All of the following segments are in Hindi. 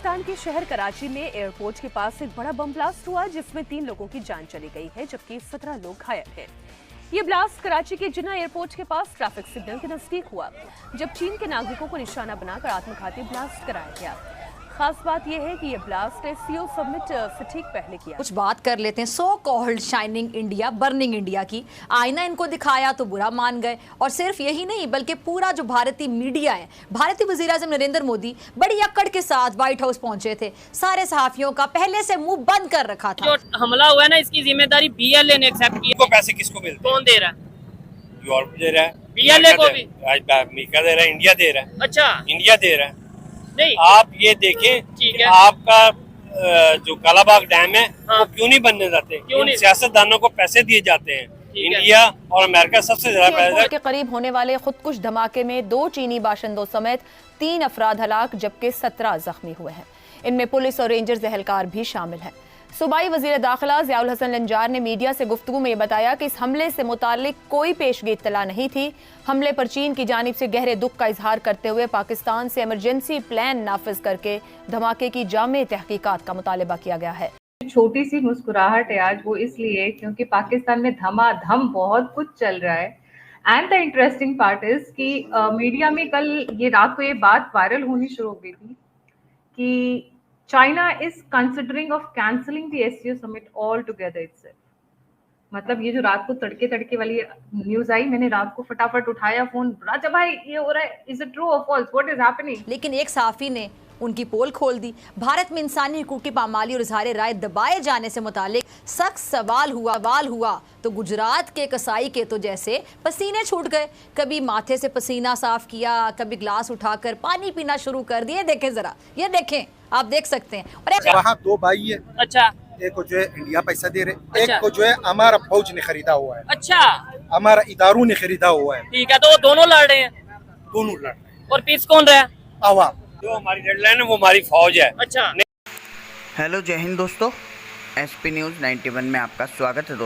पाकिस्तान के शहर कराची में एयरपोर्ट के पास एक बड़ा बम ब्लास्ट हुआ जिसमें 3 लोगों की जान चली गई है जबकि 17 लोग घायल हैं। ये ब्लास्ट कराची के जिन्ना एयरपोर्ट के पास ट्रैफिक सिग्नल के नजदीक हुआ जब चीन के नागरिकों को निशाना बनाकर आत्मघाती ब्लास्ट कराया गया। खास बात यह है कि ये ब्लास्ट एससीओ समिट से ठीक पहले किया। कुछ बात कर लेते हैं so called shining India burning India की। आईना इनको दिखाया तो बुरा मान गए, और सिर्फ यही नहीं बल्कि पूरा जो भारतीय मीडिया है, भारतीय वज़ीर-ए-आज़म नरेंद्र मोदी बड़ी अक्कड़ के साथ व्हाइट हाउस पहुंचे थे। सारे सहाफियों का पहले से मुंह बंद कर रखा था। जो हमला हुआ है ना, इसकी जिम्मेदारी बीएलए ने एक्सेप्ट की है। पैसे किसको मिलते हैं? कौन दे रहा है? यूरोप दे रहा है, बीएलए को भी अमेरिका दे रहा है, इंडिया दे रहा है। अच्छा, इंडिया दे रहा है। नहीं, आप ये देखें कि आपका जो कालाबाग डैम है वो क्यों नहीं बनने जाते? क्यों नहीं? सियासतदानों को पैसे दिए जाते हैं। इंडिया और अमेरिका सबसे ज्यादा पैसे के करीब होने वाले खुदकुश धमाके में 2 चीनी बाशिंदों समेत 3 अफराद हलाक जबकि 17 जख्मी हुए हैं। इनमें पुलिस और रेंजर्स एहलकार भी शामिल हैं। सूबाई वज़ीर दाखिला ज़ियाउल हसन लंजार ने मीडिया से गुफ्तगू में बताया कि इस हमले से मुताल्लिक कोई पेशगी इत्तला नहीं थी। हमले पर चीन की जानिब से गहरे दुख का इजहार करते हुए पाकिस्तान से इमरजेंसी प्लान नाफिज करके धमाके की जामे तहकीकात का मुतालबा किया गया है। छोटी सी मुस्कुराहट है आज, वो इसलिए क्योंकि पाकिस्तान में धमाधम बहुत कुछ चल रहा है। And the interesting part is कि मीडिया में कल ये रात को ये बात वायरल होनी शुरू हो गई थी कि China is considering of cancelling the SCO summit altogether itself. मतलब ये जो रात को तड़के वाली न्यूज आई, मैंने रात को फटाफट उठाया फोन, राजा भाई ये हो रहा है, इज इट ट्रू और फॉल्स, व्हाट इज हैपनिंग? लेकिन एक सहाफी ने उनकी पोल खोल दी। भारत में इंसानी हुकूक की पामाली और इजहार राय दबाए जाने से मुतालिक सख्त सवाल हुआ तो गुजरात के कसाई के तो जैसे पसीने छूट गए। कभी माथे से पसीना साफ किया, कभी ग्लास उठाकर पानी पीना शुरू कर दिए। देखें जरा, ये देखें, आप देख सकते हैं। और वहाँ 2 भाई है। अच्छा, एक को जो है इंडिया पैसा दे रहे, अच्छा। एक को जो है हमारा फौज ने खरीदा हुआ है। अच्छा, हमारा इदारों ने खरीदा हुआ है। ठीक है, तो वो दोनों लड़ रहे हैं। दोनों लड़ रहे हैं। और पीस कौन रहा है? आवाम। जो हमारी डेडलाइन है वो हमारी फौज है। अच्छा। हेलो, जय हिंद दोस्तों, एसपी न्यूज़ 91 में आपका स्वागत है।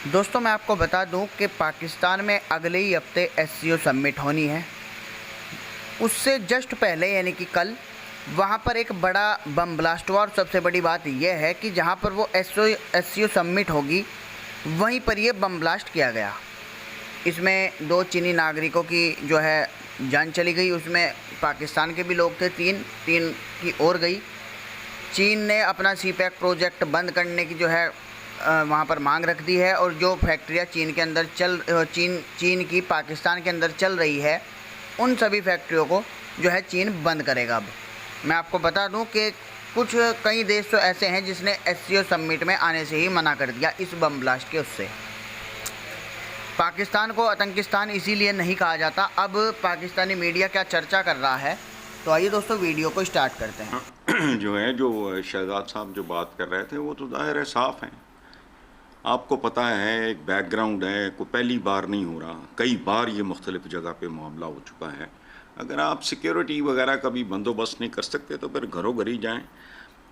दोस्तों मैं आपको बता दूं कि पाकिस्तान में अगले ही हफ्ते एससीओ समिट होनी है। उससे जस्ट पहले यानी कि कल वहाँ पर एक बड़ा बम ब्लास्ट हुआ, और सबसे बड़ी बात यह है कि जहाँ पर वो एससीओ समिट होगी वहीं पर ये बम ब्लास्ट किया गया। इसमें 2 चीनी नागरिकों की जो है जान चली गई, उसमें पाकिस्तान के भी लोग थे। 3 की और गई। चीन ने अपना सीपैक प्रोजेक्ट बंद करने की जो है वहाँ पर मांग रख दी है, और जो फैक्ट्रियाँ चीन के अंदर चीन की पाकिस्तान के अंदर चल रही है, उन सभी फैक्ट्रियों को जो है चीन बंद करेगा। अब मैं आपको बता दूं कि कई देश तो ऐसे हैं जिसने एससीओ समिट में आने से ही मना कर दिया इस बम ब्लास्ट के उससे। पाकिस्तान को आतंकिस्तान इसीलिए नहीं कहा जाता। अब पाकिस्तानी मीडिया क्या चर्चा कर रहा है, तो आइए दोस्तों वीडियो को स्टार्ट करते हैं। जो शहजाद साहब जो बात कर रहे थे वो तो जाहिर है, साफ़ हैं। आपको पता है, एक बैकग्राउंड है, कोई पहली बार नहीं हो रहा, कई बार ये मुख्तलिफ़ जगह पे मामला हो चुका है। अगर आप सिक्योरिटी वगैरह का भी बंदोबस्त नहीं कर सकते तो फिर घरों घर ही जाएँ।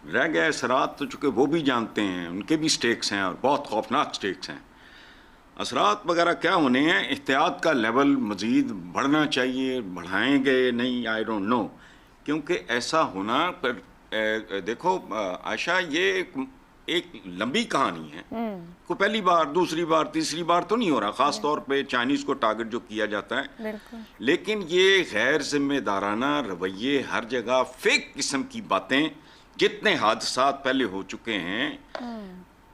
रह गए असरात, तो चूँकि वो भी जानते हैं, उनके भी स्टेक्स हैं और बहुत खौफनाक स्टेक्स हैं। असरात वगैरह क्या होने हैं, एहतियात का लेवल मज़ीद बढ़ना चाहिए, बढ़ाएंगे नहीं, आई डोंट नो, क्योंकि ऐसा होना पर देखो आशा, ये एक लंबी कहानी है। को पहली बार, दूसरी बार, तीसरी बार तो नहीं हो रहा, ख़ास तौर पे चाइनीज़ को टारगेट जो किया जाता है। लेकिन ये गैर जिम्मेदाराना रवैये, हर जगह फेक किस्म की बातें, जितने हादसात पहले हो चुके हैं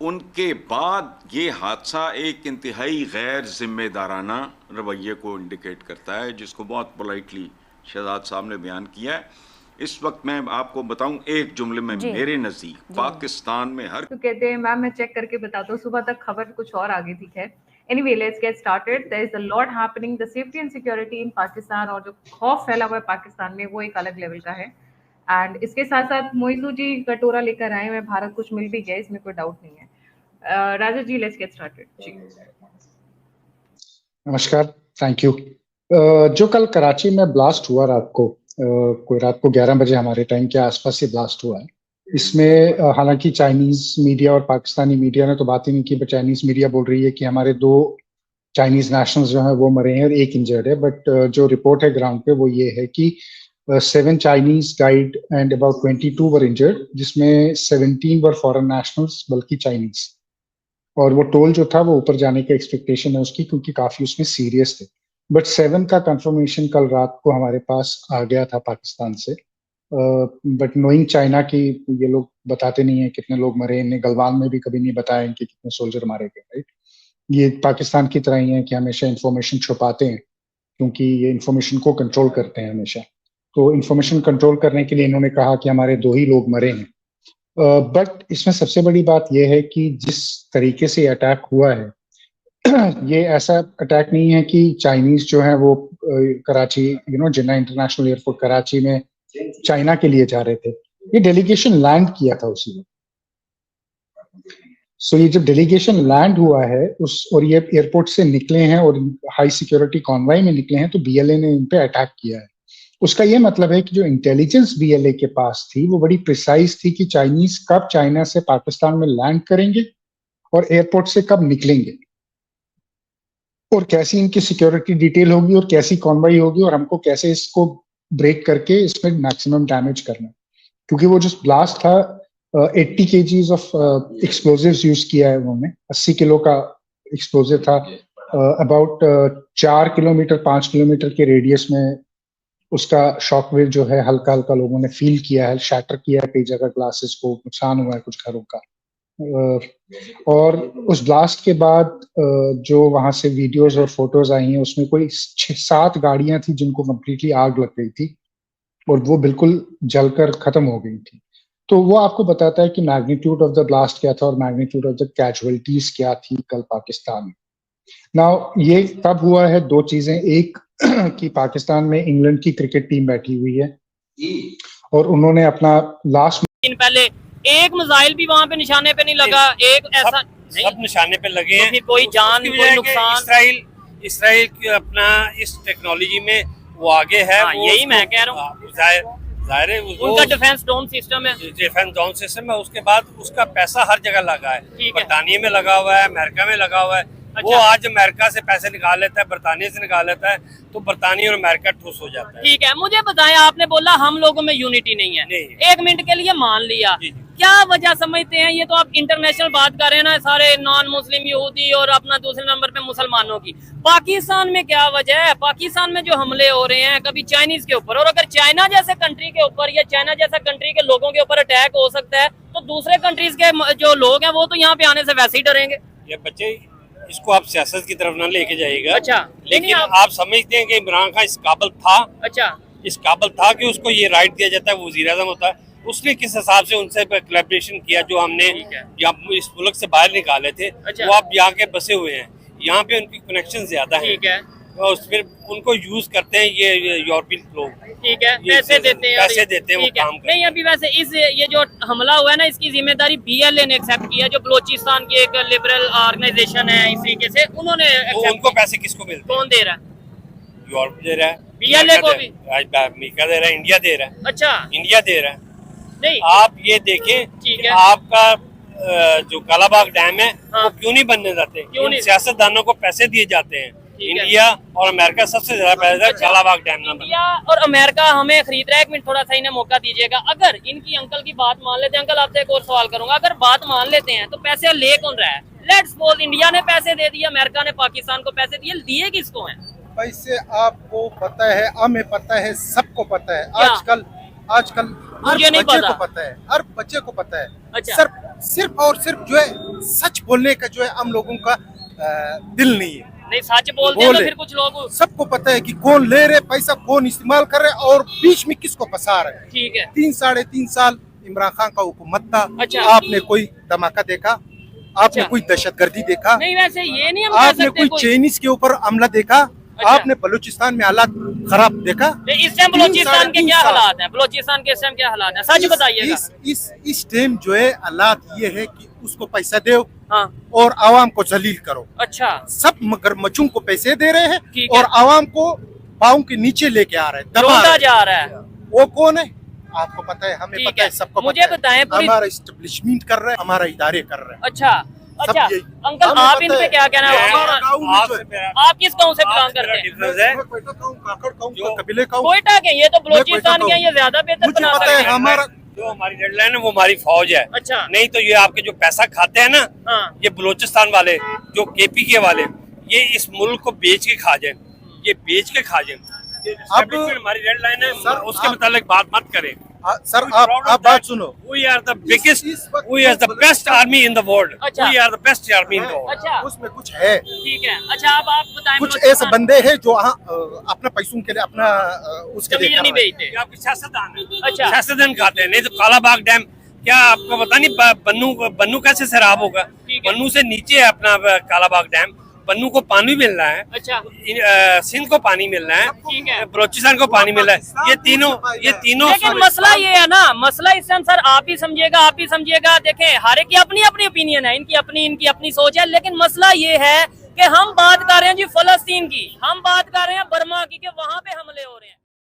उनके बाद ये हादसा एक इंतहाई गैर जिम्मेदाराना रवैये को इंडिकेट करता है, जिसको बहुत पोलाइटली शहजाद साहब ने बयान किया है। इस वक्त मैं आपको बताऊं एक जुमले में, मेरे नज़दीक पाकिस्तान में हर तो कहते हैं मैम मैं चेक करके बताता हूँ, सुबह तक खबर कुछ और आ गई थी। खैर, anyway let's get started. There is a lot happening, the safety and security in Pakistan, और जो खौफ फैला हुआ है पाकिस्तान में वो एक अलग लेवल का है। एंड इसके साथ साथ मोइजू जी कटोरा लेकर आए हैं, भारत कुछ मिल भी गया, इसमें कोई डाउट नहीं है। राजा जी, लेट्स गेट स्टार्टेड जी। नमस्कार, थैंक यू। जो कल कराची में ब्लास्ट हुआ रात को, कोई रात को 11 बजे हमारे टाइम के आसपास ये ब्लास्ट हुआ है। इसमें हालांकि चाइनीज मीडिया और पाकिस्तानी मीडिया ने तो बात ही नहीं की, बट चाइनीज मीडिया बोल रही है कि हमारे 2 चाइनीज नेशनल्स जो हैं वो मरे हैं और 1 इंजर्ड है। बट जो रिपोर्ट है ग्राउंड पे वो ये है कि 7 Chinese died and about 22 were injured, जिसमें 17 were foreign nationals, बल्कि चाइनीज। और वो टोल जो था वो ऊपर जाने का एक्सपेक्टेशन है उसकी, क्योंकि काफी उसमें सीरियस थे। बट 7 का कंफर्मेशन कल रात को हमारे पास आ गया था पाकिस्तान से। बट नोइंग चाइना की, ये लोग बताते नहीं है कितने लोग मरे, इन्हें गलवान में भी कभी नहीं बताया कि कितने सोल्जर मारे गए, राइट। ये पाकिस्तान की तरह ही है कि हमेशा इंफॉर्मेशन छुपाते हैं, क्योंकि ये इंफॉर्मेशन को कंट्रोल करते हैं हमेशा। तो इंफॉर्मेशन कंट्रोल करने के लिए इन्होंने कहा कि हमारे 2 ही लोग मरे हैं। बट इसमें सबसे बड़ी बात यह है कि जिस तरीके से अटैक हुआ है ये ऐसा अटैक नहीं है कि चाइनीज जो है वो कराची, जिन्ना इंटरनेशनल एयरपोर्ट कराची में चाइना के लिए जा रहे थे। ये डेलीगेशन लैंड किया था उसी में। सो ये जब डेलीगेशन लैंड हुआ है और ये एयरपोर्ट से निकले हैं और हाई सिक्योरिटी कॉन्वॉय में निकले हैं, तो बीएलए ने इन पे अटैक किया है। उसका ये मतलब है कि जो इंटेलिजेंस बीएलए के पास थी वो बड़ी प्रिसाइज थी कि चाइनीज कब चाइना से पाकिस्तान में लैंड करेंगे और एयरपोर्ट से कब निकलेंगे, और कैसी इनकी सिक्योरिटी डिटेल होगी और कैसी कॉन्वॉय होगी, और हमको कैसे इसको ब्रेक करके इसमें मैक्सिमम डैमेज करना। क्योंकि वो जो ब्लास्ट था 80 kgs ऑफ एक्सप्लोजिव्स यूज किया है उन्होंने। 80 किलो का एक्सप्लोजिव था। अबाउट 4 किलोमीटर 5 किलोमीटर के रेडियस में उसका शॉक वेव जो है हल्का हल्का लोगों ने फील किया है, शैटर किया है कई जगह, ग्लासेस को नुकसान हुआ है कुछ घरों का। और उस ब्लास्ट के बाद जो वहां से वीडियोस और फोटोज आई हैं उसमें कोई 6-7 गाड़ियां थी जिनको कंप्लीटली आग लग गई थी और वो बिल्कुल जलकर खत्म हो गई थी। तो वो आपको बताता है कि मैग्नीट्यूड ऑफ द ब्लास्ट क्या था और मैग्नीट्यूड ऑफ द कैजुअलिटीज क्या थी कल पाकिस्तान में। नाउ ये तब हुआ है 2 चीजें, एक कि पाकिस्तान में इंग्लैंड की क्रिकेट टीम बैठी हुई है और उन्होंने अपना लास्ट दिन पहले एक मिसाइल भी वहाँ पे निशाने पे नहीं लगा, एक ऐसा सब निशाने पे लगे हैं। तो कोई जान कोई नुकसान। इसराइल की अपना इस टेक्नोलॉजी में वो आगे है। हाँ, यही मैं कह रहा हूँ। जाहिर है उनका डिफेंस ड्रोन सिस्टम है। डिफेंस ड्रोन सिस्टम है। उसके बाद उसका पैसा हर जगह लगा है। बरतानिया में लगा हुआ है, अमेरिका में लगा हुआ है। वो आज अमेरिका से पैसे निकाल लेता है, बरतानिया से निकाल लेता है, तो बरतानिया और अमेरिका ठूस हो जाता है। ठीक है, मुझे बताएं, आपने बोला हम लोगों में यूनिटी नहीं है। एक मिनट के लिए मान लिया, क्या वजह समझते हैं? ये तो आप इंटरनेशनल बात कर रहे हैं ना, सारे नॉन मुस्लिम यहूदी और अपना दूसरे नंबर पे मुसलमानों की। पाकिस्तान में क्या वजह है? पाकिस्तान में जो हमले हो रहे हैं कभी चाइनीज के ऊपर, और अगर चाइना जैसे कंट्री के ऊपर या चाइना जैसा कंट्री के लोगों के ऊपर अटैक हो सकता है, तो दूसरे कंट्रीज के जो लोग हैं वो तो यहाँ पे आने से वैसे ही डरेंगे। ये बच्चे, इसको आप सियासत की तरफ ना लेके जाइएगा। अच्छा, लेकिन आप समझते हैं कि इमरान खान इस काबिल था। अच्छा, इस काबिल था कि उसको ये राइट दिया जाता है, वजीर आज़म होता है। उसने किस हिसाब से उनसे कोलैबोरेशन किया जो हमने इस मुल्क से बाहर निकाले थे। वो आप यहाँ के बसे हुए हैं, यहाँ पे उनकी कनेक्शन ज्यादा है। ठीक है, और फिर उनको यूज करते हैं ये यूरोपियन लोग। ठीक है, पैसे देते हैं वो काम करते हैं। नहीं, अभी वैसे ये जो हमला हुआ है ना, इसकी जिम्मेदारी बीएलए ने एक्सेप्ट किया, जो बलोचिस्तान की एक लिबरल ऑर्गेनाइजेशन है। इस तरीके से उन्होंने उनको पैसे किसको मिलते हैं? कौन दे रहा है? यूरोप दे रहा है, बीएलए को भी, अमेरिका दे रहा है, इंडिया दे रहा है। अच्छा, इंडिया दे रहा है। नहीं, आप ये देखें, ठीक है, आपका जो कालाबाग डैम है वो क्यों नहीं बनने जाते? सियासतदानों को पैसे दिए जाते हैं। इंडिया और अमेरिका सबसे ज्यादा पैसा कालाबाग डैम ना बने। इंडिया और अमेरिका हमें खरीद रहा है। 1 मिनट थोड़ा सा इन्हें मौका दीजिएगा। अगर इनकी अंकल की बात मान लेते हैं, अंकल आपसे एक और सवाल करूंगा, अगर बात मान लेते हैं तो पैसे ले कौन रहा है? लेट्स सपोज इंडिया ने पैसे दे दिए, अमेरिका ने पाकिस्तान को पैसे दिए किसको हैं? पैसे आपको पता है, हमें पता है, सबको पता है। आजकल मुझे नहीं बच्चे को पता है, हर बच्चे को पता है। अच्छा, सिर्फ और सिर्फ जो है सच बोलने का जो है हम लोगों का दिल नहीं है। नहीं, सच बोलते हैं तो फिर कुछ लोग, सबको पता है कि कौन ले रहे पैसा, कौन इस्तेमाल कर रहे और बीच में किसको फंसा रहे। ठीक है, 3-3.5 साल इमरान खान का हुकूमत था। अच्छा, आपने कोई धमाका देखा? आपने कोई दहशतगर्दी देखा? नहीं, वैसे ये नहीं हम आपने कोई चाइनीज के ऊपर हमला देखा? आपने बलूचिस्तान में हालात खराब देखा? इस टाइम बलूचिस्तान के क्या हालात हैं? बलूचिस्तान के इस टाइम क्या हालात हैं? सच बताइएगा। इस टाइम जो है हालात ये है कि उसको पैसा दो, हाँ, और आवाम को जलील करो। अच्छा, सब मगरमच्छों को पैसे दे रहे हैं और आवाम को पाँव के नीचे लेके आ रहे हैं, दबा जा रहा है। वो कौन है? आपको पता है, हमें पता है, सबको मुझे बताएं, हमारा एस्टेब्लिशमेंट कर रहे हैं, हमारा इदारे कर रहे हैं। अच्छा, अच्छा यही। अंकल हमें आप पता इन पे है। क्या कहना है हमारा गाँव में जो है, आप किस गाँव से बिलोंग करते हैं? डिफरेंस है मैं कोयटा गाँव, काकड़ गाँव, कबीले गाँव। कोयटा के, ये तो कोयटा बलोचिस्तान के हैं, ये ज्यादा बेहतर मुझे बना पता सकते है हैं। हमारा जो हमारी रेड लाइन है वो हमारी फौज है। अच्छा। नहीं तो ये आपके जो पैसा खाते हैं ना, हाँ। ये बलूचिस्तान वाले, जो केपी के वाले, ये इस मुल्क को बेच के खा जाए, ये बेच के खा जाए। अब हमारी रेड लाइन है सर, उसके आप- मुताबिक बात मत करें। सर आप बात सुनो। We are the biggest, we are the best army in the world. अच्छा। We are the best army in the world. अच्छा उसमें कुछ है, ठीक है। अच्छा अब आप बताएं कुछ बलोचिस्तान- ऐसे बंदे हैं जो अपना पैसों के लिए अपना उसके लिए जमीन नहीं कर रहे हैं। बेचते। ये आपके सियासतदान हैं। अच्छा। सियासतदान खाते हैं। नहीं तो कालाबाग डैम क्या आपको पता नहीं, बन्नू कैसे सैराब होगा? ठीक है। बन्नू से नीचे है अपना कालाबाग डैम। बन्नू को पानी मिल रहा है, अच्छा सिंध को पानी मिल रहा है, ठीक है। बलोचिस्तान को पानी मिल रहा है। ये तीनों लेकिन मसला ये है ना, मसला इस टाइम सर आप ही समझिएगा। देखें हर एक की अपनी अपनी ओपिनियन है, इनकी अपनी सोच है, लेकिन मसला ये है कि हम बात कर रहे हैं जी फलस्तीन की, हम बात कर रहे हैं बर्मा की, कि वहां पे हमले हो रहे हैं।